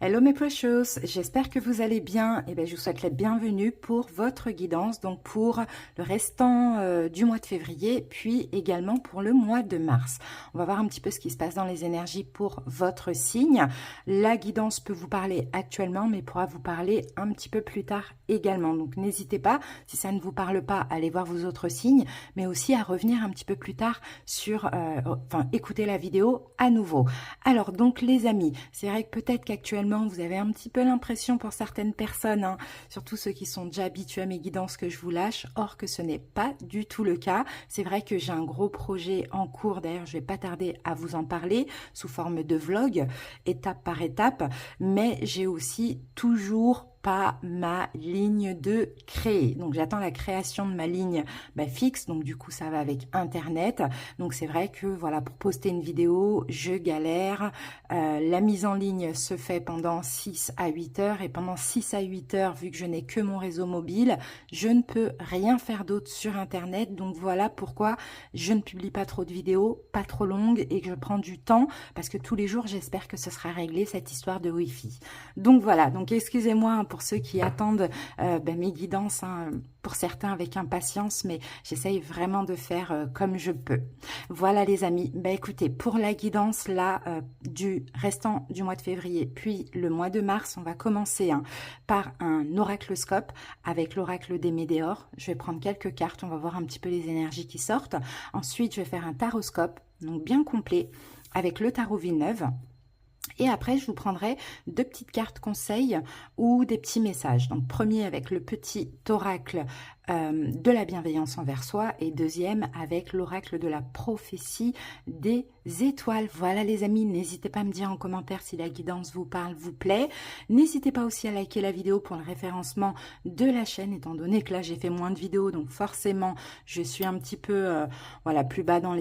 Hello mes precious, j'espère que vous allez bien. Et bien, je vous souhaite la bienvenue pour votre guidance, donc pour le restant du mois de février, puis également pour le mois de mars. On va voir un petit peu ce qui se passe dans les énergies pour votre signe. La guidance peut vous parler actuellement, mais pourra vous parler un petit peu plus tard également. Donc n'hésitez pas, si ça ne vous parle pas, à aller voir vos autres signes, mais aussi à revenir un petit peu plus tard sur, écouter la vidéo à nouveau. Alors donc les amis, c'est vrai que peut-être qu'actuellement vous avez un petit peu l'impression pour certaines personnes, hein, surtout ceux qui sont déjà habitués à mes guidances, que je vous lâche, or que ce n'est pas du tout le cas. C'est vrai que j'ai un gros projet en cours, d'ailleurs je vais pas tarder à vous en parler sous forme de vlog, étape par étape, mais j'ai aussi toujours pas ma ligne de créer. Donc j'attends la création de ma ligne fixe, donc du coup ça va avec internet. Donc c'est vrai que voilà, pour poster une vidéo je galère. La mise en ligne se fait pendant 6 à 8 heures, et pendant 6 à 8 heures, vu que je n'ai que mon réseau mobile, je ne peux rien faire d'autre sur internet. Donc voilà pourquoi je ne publie pas trop de vidéos, pas trop longues, et que je prends du temps, parce que tous les jours j'espère que ce sera réglé, cette histoire de Wi-Fi. Donc voilà, donc excusez-moi pour ceux qui attendent mes guidances, hein, pour certains avec impatience, mais j'essaye vraiment de faire comme je peux. Voilà les amis, écoutez, pour la guidance là du restant du mois de février, puis le mois de mars, on va commencer par un oracloscope avec l'oracle des Médéors. Je vais prendre quelques cartes, on va voir un petit peu les énergies qui sortent. Ensuite, je vais faire un taroscope, donc bien complet, avec le tarot Villeneuve. Et après, je vous prendrai 2 petites cartes conseils ou des petits messages. Donc, premier avec le petit oracle de la bienveillance envers soi, et deuxième avec l'oracle de la prophétie des étoiles. Voilà les amis, n'hésitez pas à me dire en commentaire si la guidance vous parle, vous plaît. N'hésitez pas aussi à liker la vidéo pour le référencement de la chaîne, étant donné que là j'ai fait moins de vidéos, donc forcément je suis un petit peu voilà, plus bas dans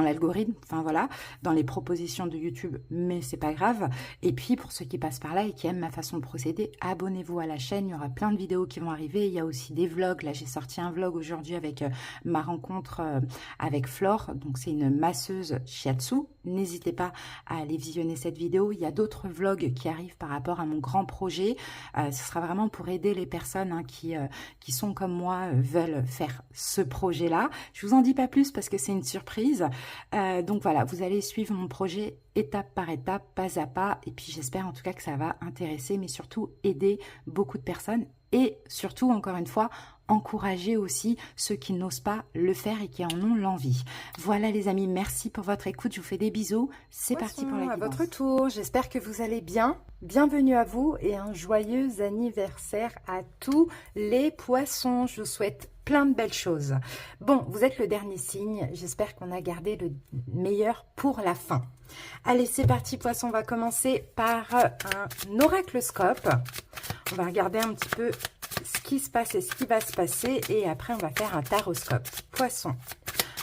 l'algorithme, enfin voilà, dans les propositions de YouTube, mais c'est pas grave. Et puis pour ceux qui passent par là et qui aiment ma façon de procéder, abonnez-vous à la chaîne, il y aura plein de vidéos qui vont arriver. Il y a aussi des vlogs, là j'ai sorti un vlog aujourd'hui avec ma rencontre avec Flore, donc c'est une masseuse shiatsu. N'hésitez pas à aller visionner cette vidéo. Il y a d'autres vlogs qui arrivent par rapport à mon grand projet. Ce sera vraiment pour aider les personnes qui sont comme moi, veulent faire ce projet là. Je vous en dis pas plus parce que c'est une surprise. Donc voilà, vous allez suivre mon projet étape par étape, pas à pas, et puis j'espère en tout cas que ça va intéresser, mais surtout aider beaucoup de personnes, et surtout, encore une fois, encourager aussi ceux qui n'osent pas le faire et qui en ont l'envie. Voilà les amis, merci pour votre écoute, je vous fais des bisous, c'est parti pour la guidance. À votre tour, j'espère que vous allez bien, bienvenue à vous et un joyeux anniversaire à tous les poissons, je vous souhaite plein de belles choses. Bon, vous êtes le dernier signe, j'espère qu'on a gardé le meilleur pour la fin. Allez, c'est parti poisson, on va commencer par un oracloscope. On va regarder un petit peu ce qui se passe et ce qui va se passer, et après on va faire un taroscope. Poisson,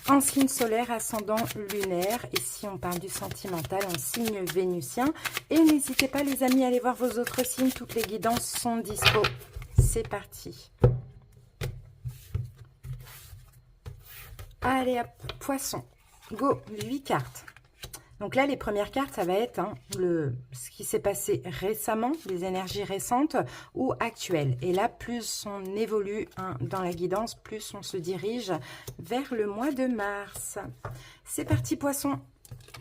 en signe solaire, ascendant lunaire, et si on parle du sentimental, en signe vénusien. Et n'hésitez pas les amis à aller voir vos autres signes, toutes les guidances sont dispo. C'est parti. Allez hop, poisson, go, 8 cartes. Donc là, les premières cartes, ça va être ce qui s'est passé récemment, les énergies récentes ou actuelles. Et là, plus on évolue dans la guidance, plus on se dirige vers le mois de mars. C'est parti, poisson.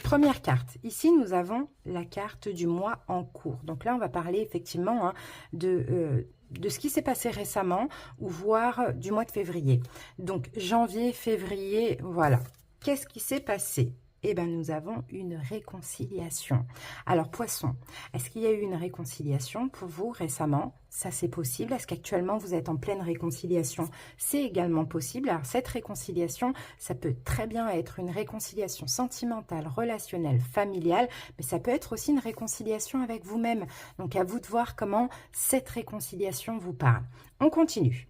Première carte. Ici, nous avons la carte du mois en cours. Donc là, on va parler effectivement de ce qui s'est passé récemment, ou voire du mois de février. Donc janvier, février, voilà. Qu'est-ce qui s'est passé ? Eh bien, nous avons une réconciliation. Alors, poisson, est-ce qu'il y a eu une réconciliation pour vous récemment? Ça, c'est possible. Est-ce qu'actuellement, vous êtes en pleine réconciliation? C'est également possible. Alors, cette réconciliation, ça peut très bien être une réconciliation sentimentale, relationnelle, familiale, mais ça peut être aussi une réconciliation avec vous-même. Donc, à vous de voir comment cette réconciliation vous parle. On continue.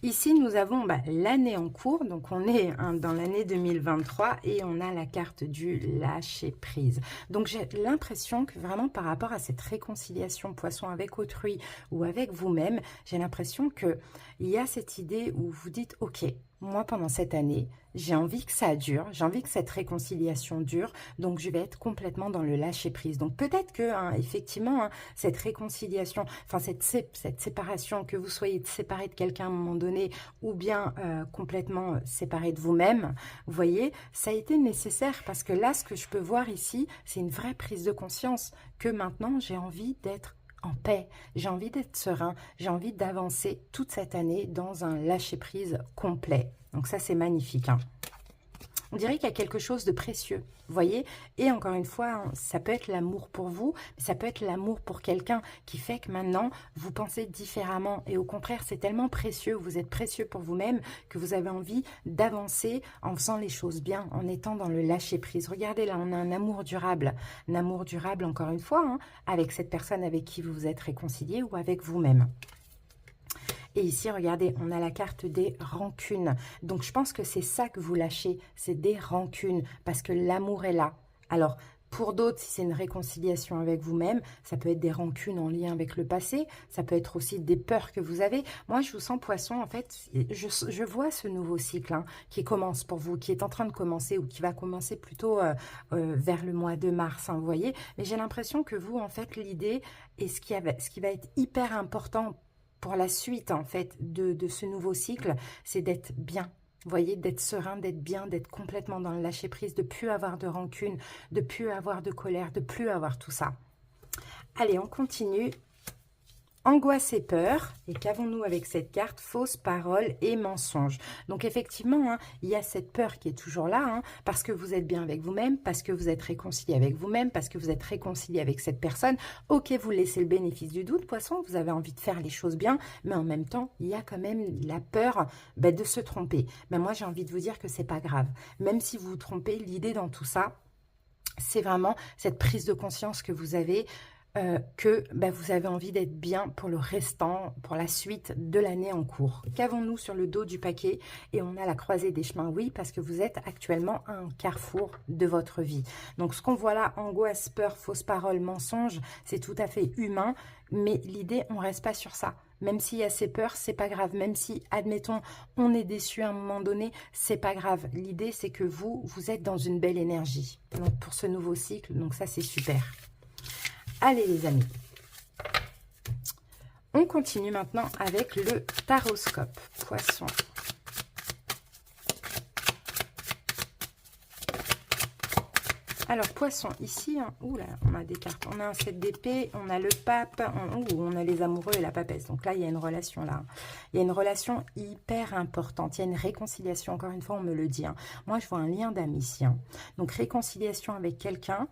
Ici, nous avons l'année en cours, donc on est dans l'année 2023 et on a la carte du lâcher-prise. Donc, j'ai l'impression que vraiment par rapport à cette réconciliation poisson avec autrui ou avec vous-même, j'ai l'impression qu'il y a cette idée où vous dites « Ok, moi, pendant cette année, j'ai envie que ça dure, j'ai envie que cette réconciliation dure, donc je vais être complètement dans le lâcher-prise. Donc peut-être que, hein, effectivement, hein, cette réconciliation, enfin cette séparation, que vous soyez séparé de quelqu'un à un moment donné, ou bien complètement séparé de vous-même, vous voyez, ça a été nécessaire, parce que là, ce que je peux voir ici, c'est une vraie prise de conscience, que maintenant, j'ai envie d'être en paix, j'ai envie d'être serein, j'ai envie d'avancer toute cette année dans un lâcher-prise complet. Donc ça, c'est magnifique, hein. On dirait qu'il y a quelque chose de précieux, vous voyez. Et encore une fois, hein, ça peut être l'amour pour vous, mais ça peut être l'amour pour quelqu'un qui fait que maintenant, vous pensez différemment. Et au contraire, c'est tellement précieux, vous êtes précieux pour vous-même, que vous avez envie d'avancer en faisant les choses bien, en étant dans le lâcher-prise. Regardez, là, on a un amour durable. Un amour durable, encore une fois, hein, avec cette personne avec qui vous vous êtes réconcilié ou avec vous-même. Et ici, regardez, on a la carte des rancunes. Donc, je pense que c'est ça que vous lâchez, c'est des rancunes, parce que l'amour est là. Alors, pour d'autres, si c'est une réconciliation avec vous-même, ça peut être des rancunes en lien avec le passé, ça peut être aussi des peurs que vous avez. Moi, je vous sens poisson, en fait, je vois ce nouveau cycle, hein, qui commence pour vous, qui est en train de commencer, ou qui va commencer plutôt vers le mois de mars, hein, vous voyez. Mais j'ai l'impression que vous, en fait, l'idée, et ce qui va être hyper important pour la suite, en fait, de ce nouveau cycle, c'est d'être bien. Vous voyez, d'être serein, d'être bien, d'être complètement dans le lâcher-prise, de plus avoir de rancune, de plus avoir de colère, de plus avoir tout ça. Allez, on continue. Angoisse et peur. Et qu'avons-nous avec cette carte? Fausse parole et mensonge. Donc effectivement, hein, il y a cette peur qui est toujours là, hein, parce que vous êtes bien avec vous-même, parce que vous êtes réconcilié avec vous-même, parce que vous êtes réconcilié avec cette personne. Ok, vous laissez le bénéfice du doute, poisson, vous avez envie de faire les choses bien, mais en même temps, il y a quand même la peur de se tromper. Mais moi, j'ai envie de vous dire que c'est pas grave. Même si vous vous trompez, l'idée dans tout ça, c'est vraiment cette prise de conscience que vous avez, que vous avez envie d'être bien pour le restant, pour la suite de l'année en cours. Qu'avons-nous sur le dos du paquet? Et on a la croisée des chemins, oui, parce que vous êtes actuellement à un carrefour de votre vie. Donc ce qu'on voit là, angoisse, peur, fausse parole, mensonge, c'est tout à fait humain, mais l'idée, on reste pas sur ça. Même s'il y a ces peurs, c'est pas grave. Même si, admettons, on est déçu à un moment donné, c'est pas grave. L'idée, c'est que vous êtes dans une belle énergie. Donc pour ce nouveau cycle, donc ça, c'est super. Allez les amis, on continue maintenant avec le taroscope. Poisson. Alors, poisson, ici, hein, oula, on a des cartes. On a un 7 d'épée, on a le pape, on a les amoureux et la papesse. Donc là, il y a une relation là. Il y a une relation hyper importante. Il y a une réconciliation, encore une fois, on me le dit. Hein. Moi, je vois un lien d'amitié. Hein. Donc, réconciliation avec quelqu'un,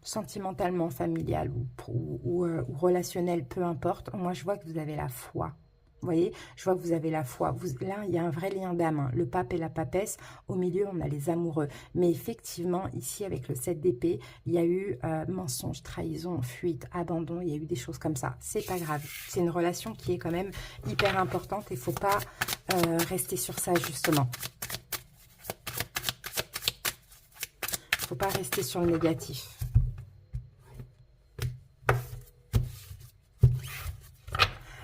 sentimentalement, familial ou relationnel, peu importe. Moi, je vois que vous avez la foi. Vous voyez, je vois que vous avez la foi. Là, il y a un vrai lien d'âme. Hein. Le pape et la papesse. Au milieu, on a les amoureux. Mais effectivement, ici, avec le 7 d'épée, il y a eu mensonge, trahison, fuite, abandon. Il y a eu des choses comme ça. C'est pas grave. C'est une relation qui est quand même hyper importante. Il ne faut pas rester sur ça, justement. Il ne faut pas rester sur le négatif.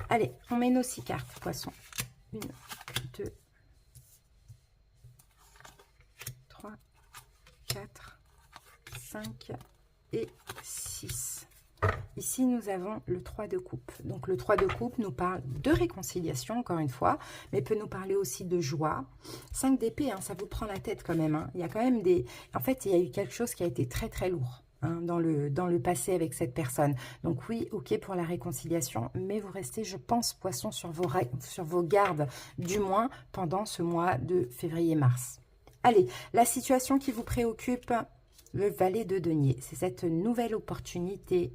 Allez, on met nos 6 cartes, poisson. 1, 2, 3, 4, 5 et 6. Ici, nous avons le 3 de coupe. Donc, le 3 de coupe nous parle de réconciliation, encore une fois, mais peut nous parler aussi de joie. 5 d'épée, hein, ça vous prend la tête quand même. Hein. Il y a quand même des... En fait, il y a eu quelque chose qui a été très, très lourd. Hein, dans le passé avec cette personne. Donc oui, ok pour la réconciliation, mais vous restez, je pense, poisson sur vos gardes, du moins pendant ce mois de février-mars. Allez, la situation qui vous préoccupe, le valet de denier, c'est cette nouvelle opportunité.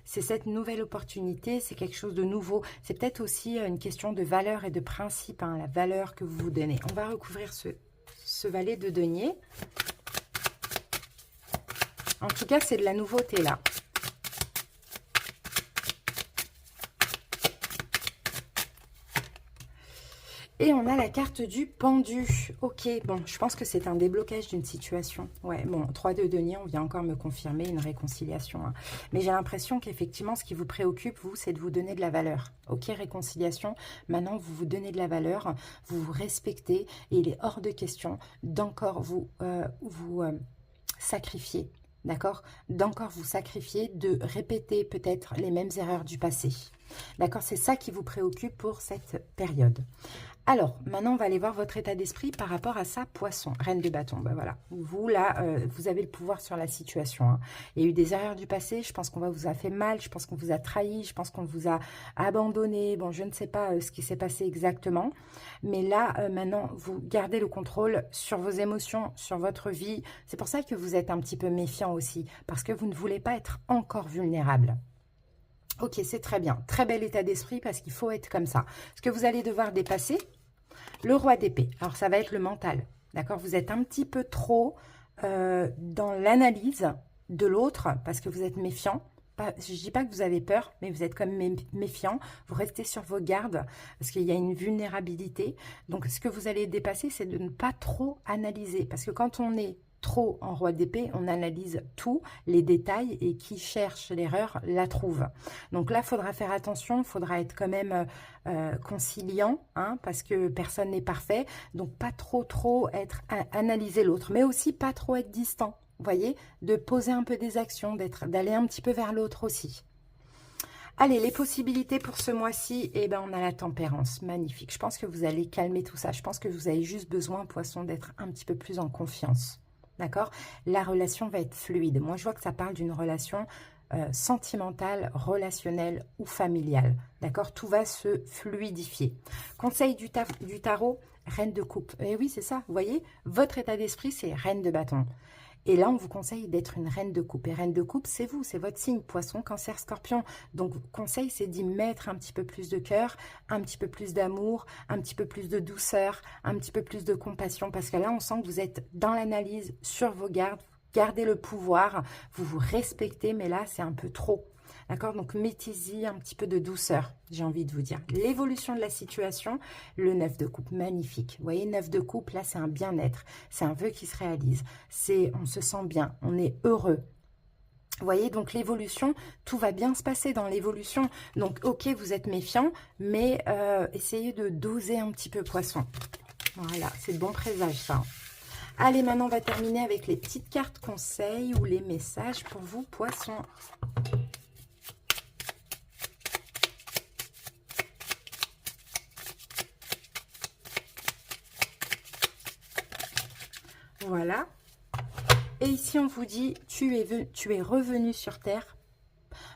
C'est cette nouvelle opportunité, c'est quelque chose de nouveau. C'est peut-être aussi une question de valeur et de principe, hein, la valeur que vous vous donnez. On va recouvrir ce valet de denier. En tout cas, c'est de la nouveauté là. Et on a la carte du pendu. Ok, bon, je pense que c'est un déblocage d'une situation. Ouais, bon, 3 de denier, on vient encore me confirmer une réconciliation. Hein. Mais j'ai l'impression qu'effectivement, ce qui vous préoccupe, vous, c'est de vous donner de la valeur. Ok, réconciliation, maintenant, vous vous donnez de la valeur, vous vous respectez, et il est hors de question d'encore vous sacrifier. D'accord? D'encore vous sacrifier, de répéter peut-être les mêmes erreurs du passé. D'accord? C'est ça qui vous préoccupe pour cette période. Alors, maintenant, on va aller voir votre état d'esprit par rapport à ça, poisson, reine de bâton. Ben voilà, vous, là, vous avez le pouvoir sur la situation. Hein. Il y a eu des erreurs du passé, je pense qu'on vous a fait mal, je pense qu'on vous a trahi, je pense qu'on vous a abandonné. Bon, je ne sais pas ce qui s'est passé exactement. Mais là, maintenant, vous gardez le contrôle sur vos émotions, sur votre vie. C'est pour ça que vous êtes un petit peu méfiant aussi, parce que vous ne voulez pas être encore vulnérable. Ok, c'est très bien. Très bel état d'esprit parce qu'il faut être comme ça. Ce que vous allez devoir dépasser, le roi d'épée. Alors, ça va être le mental. D'accord? Vous êtes un petit peu trop dans l'analyse de l'autre parce que vous êtes méfiant. Je ne dis pas que vous avez peur, mais vous êtes quand même méfiant. Vous restez sur vos gardes parce qu'il y a une vulnérabilité. Donc, ce que vous allez dépasser, c'est de ne pas trop analyser. Parce que quand on est trop en roi d'épée, on analyse tout, les détails, et qui cherche l'erreur la trouve. Donc là, il faudra faire attention, il faudra être quand même conciliant, hein, parce que personne n'est parfait. Donc pas trop être analyser l'autre, mais aussi pas trop être distant. Vous voyez, de poser un peu des actions, d'aller un petit peu vers l'autre aussi. Allez, les possibilités pour ce mois-ci, eh ben, on a la tempérance, magnifique. Je pense que vous allez calmer tout ça. Je pense que vous avez juste besoin, poisson, d'être un petit peu plus en confiance. D'accord? La relation va être fluide. Moi, je vois que ça parle d'une relation sentimentale, relationnelle ou familiale. D'accord? Tout va se fluidifier. Conseil du tarot, reine de coupe. Eh oui, c'est ça. Vous voyez? Votre état d'esprit, c'est reine de bâton. Et là, on vous conseille d'être une reine de coupe. Et reine de coupe, c'est vous, c'est votre signe, poisson, cancer, scorpion. Donc, conseil, c'est d'y mettre un petit peu plus de cœur, un petit peu plus d'amour, un petit peu plus de douceur, un petit peu plus de compassion. Parce que là, on sent que vous êtes dans l'analyse, sur vos gardes, gardez le pouvoir, vous vous respectez, mais là, c'est un peu trop. D'accord? Donc, mettez-y un petit peu de douceur, j'ai envie de vous dire. L'évolution de la situation, le 9 de coupe, magnifique. Vous voyez, 9 de coupe, là, c'est un bien-être. C'est un vœu qui se réalise. On se sent bien, on est heureux. Vous voyez, donc l'évolution, tout va bien se passer dans l'évolution. Donc, ok, vous êtes méfiant, mais essayez de doser un petit peu, poisson. Voilà, c'est de bon présage, ça. Allez, maintenant, on va terminer avec les petites cartes conseils ou les messages pour vous, poissons. Voilà. Et ici, on vous dit, tu es revenu sur Terre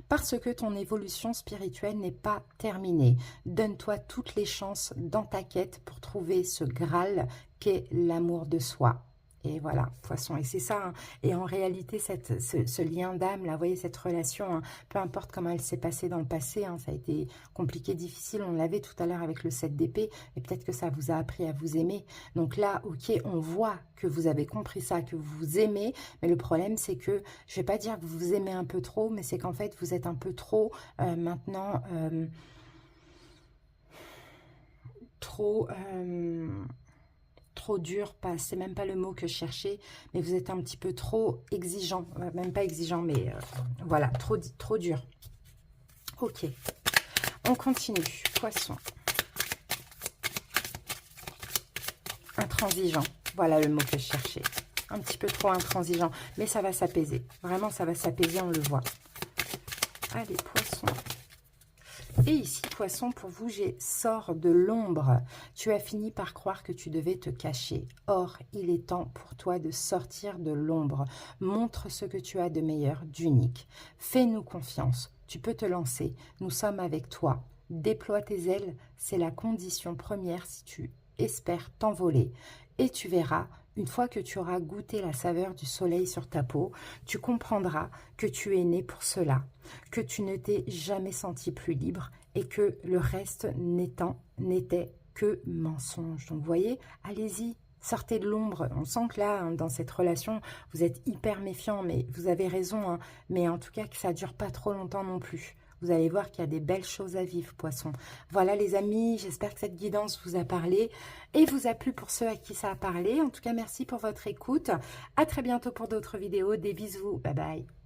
parce que ton évolution spirituelle n'est pas terminée. Donne-toi toutes les chances dans ta quête pour trouver ce Graal qu'est l'amour de soi. Et voilà, poisson. Et c'est ça. Hein. Et en réalité, ce lien d'âme, là, vous voyez, cette relation, hein, peu importe comment elle s'est passée dans le passé, hein, ça a été compliqué, difficile. On l'avait tout à l'heure avec le 7 d'épée. Et peut-être que ça vous a appris à vous aimer. Donc là, ok, on voit que vous avez compris ça, que vous vous aimez. Mais le problème, c'est que, je ne vais pas dire que vous vous aimez un peu trop, mais c'est qu'en fait, vous êtes un peu trop maintenant... trop dur, c'est même pas le mot que je cherchais, mais vous êtes un petit peu trop exigeant, même pas exigeant, mais voilà, trop dur. Ok, on continue, poisson. Intransigeant, voilà le mot que je cherchais. Un petit peu trop intransigeant, mais ça va s'apaiser. Vraiment, ça va s'apaiser, on le voit. Allez, poisson. Et ici, poisson, pour vous, j'ai sors de l'ombre. Tu as fini par croire que tu devais te cacher. Or, il est temps pour toi de sortir de l'ombre. Montre ce que tu as de meilleur, d'unique. Fais-nous confiance. Tu peux te lancer. Nous sommes avec toi. Déploie tes ailes. C'est la condition première si tu espères t'envoler. Et tu verras, une fois que tu auras goûté la saveur du soleil sur ta peau, tu comprendras que tu es né pour cela, que tu ne t'es jamais senti plus libre et que le reste n'était que mensonge. Donc, vous voyez, allez-y, sortez de l'ombre. On sent que là, hein, dans cette relation, vous êtes hyper méfiant, mais vous avez raison, hein, mais en tout cas que ça ne dure pas trop longtemps non plus. Vous allez voir qu'il y a des belles choses à vivre, Poisson. Voilà les amis, j'espère que cette guidance vous a parlé et vous a plu pour ceux à qui ça a parlé. En tout cas, merci pour votre écoute. À très bientôt pour d'autres vidéos. Des bisous. Bye bye.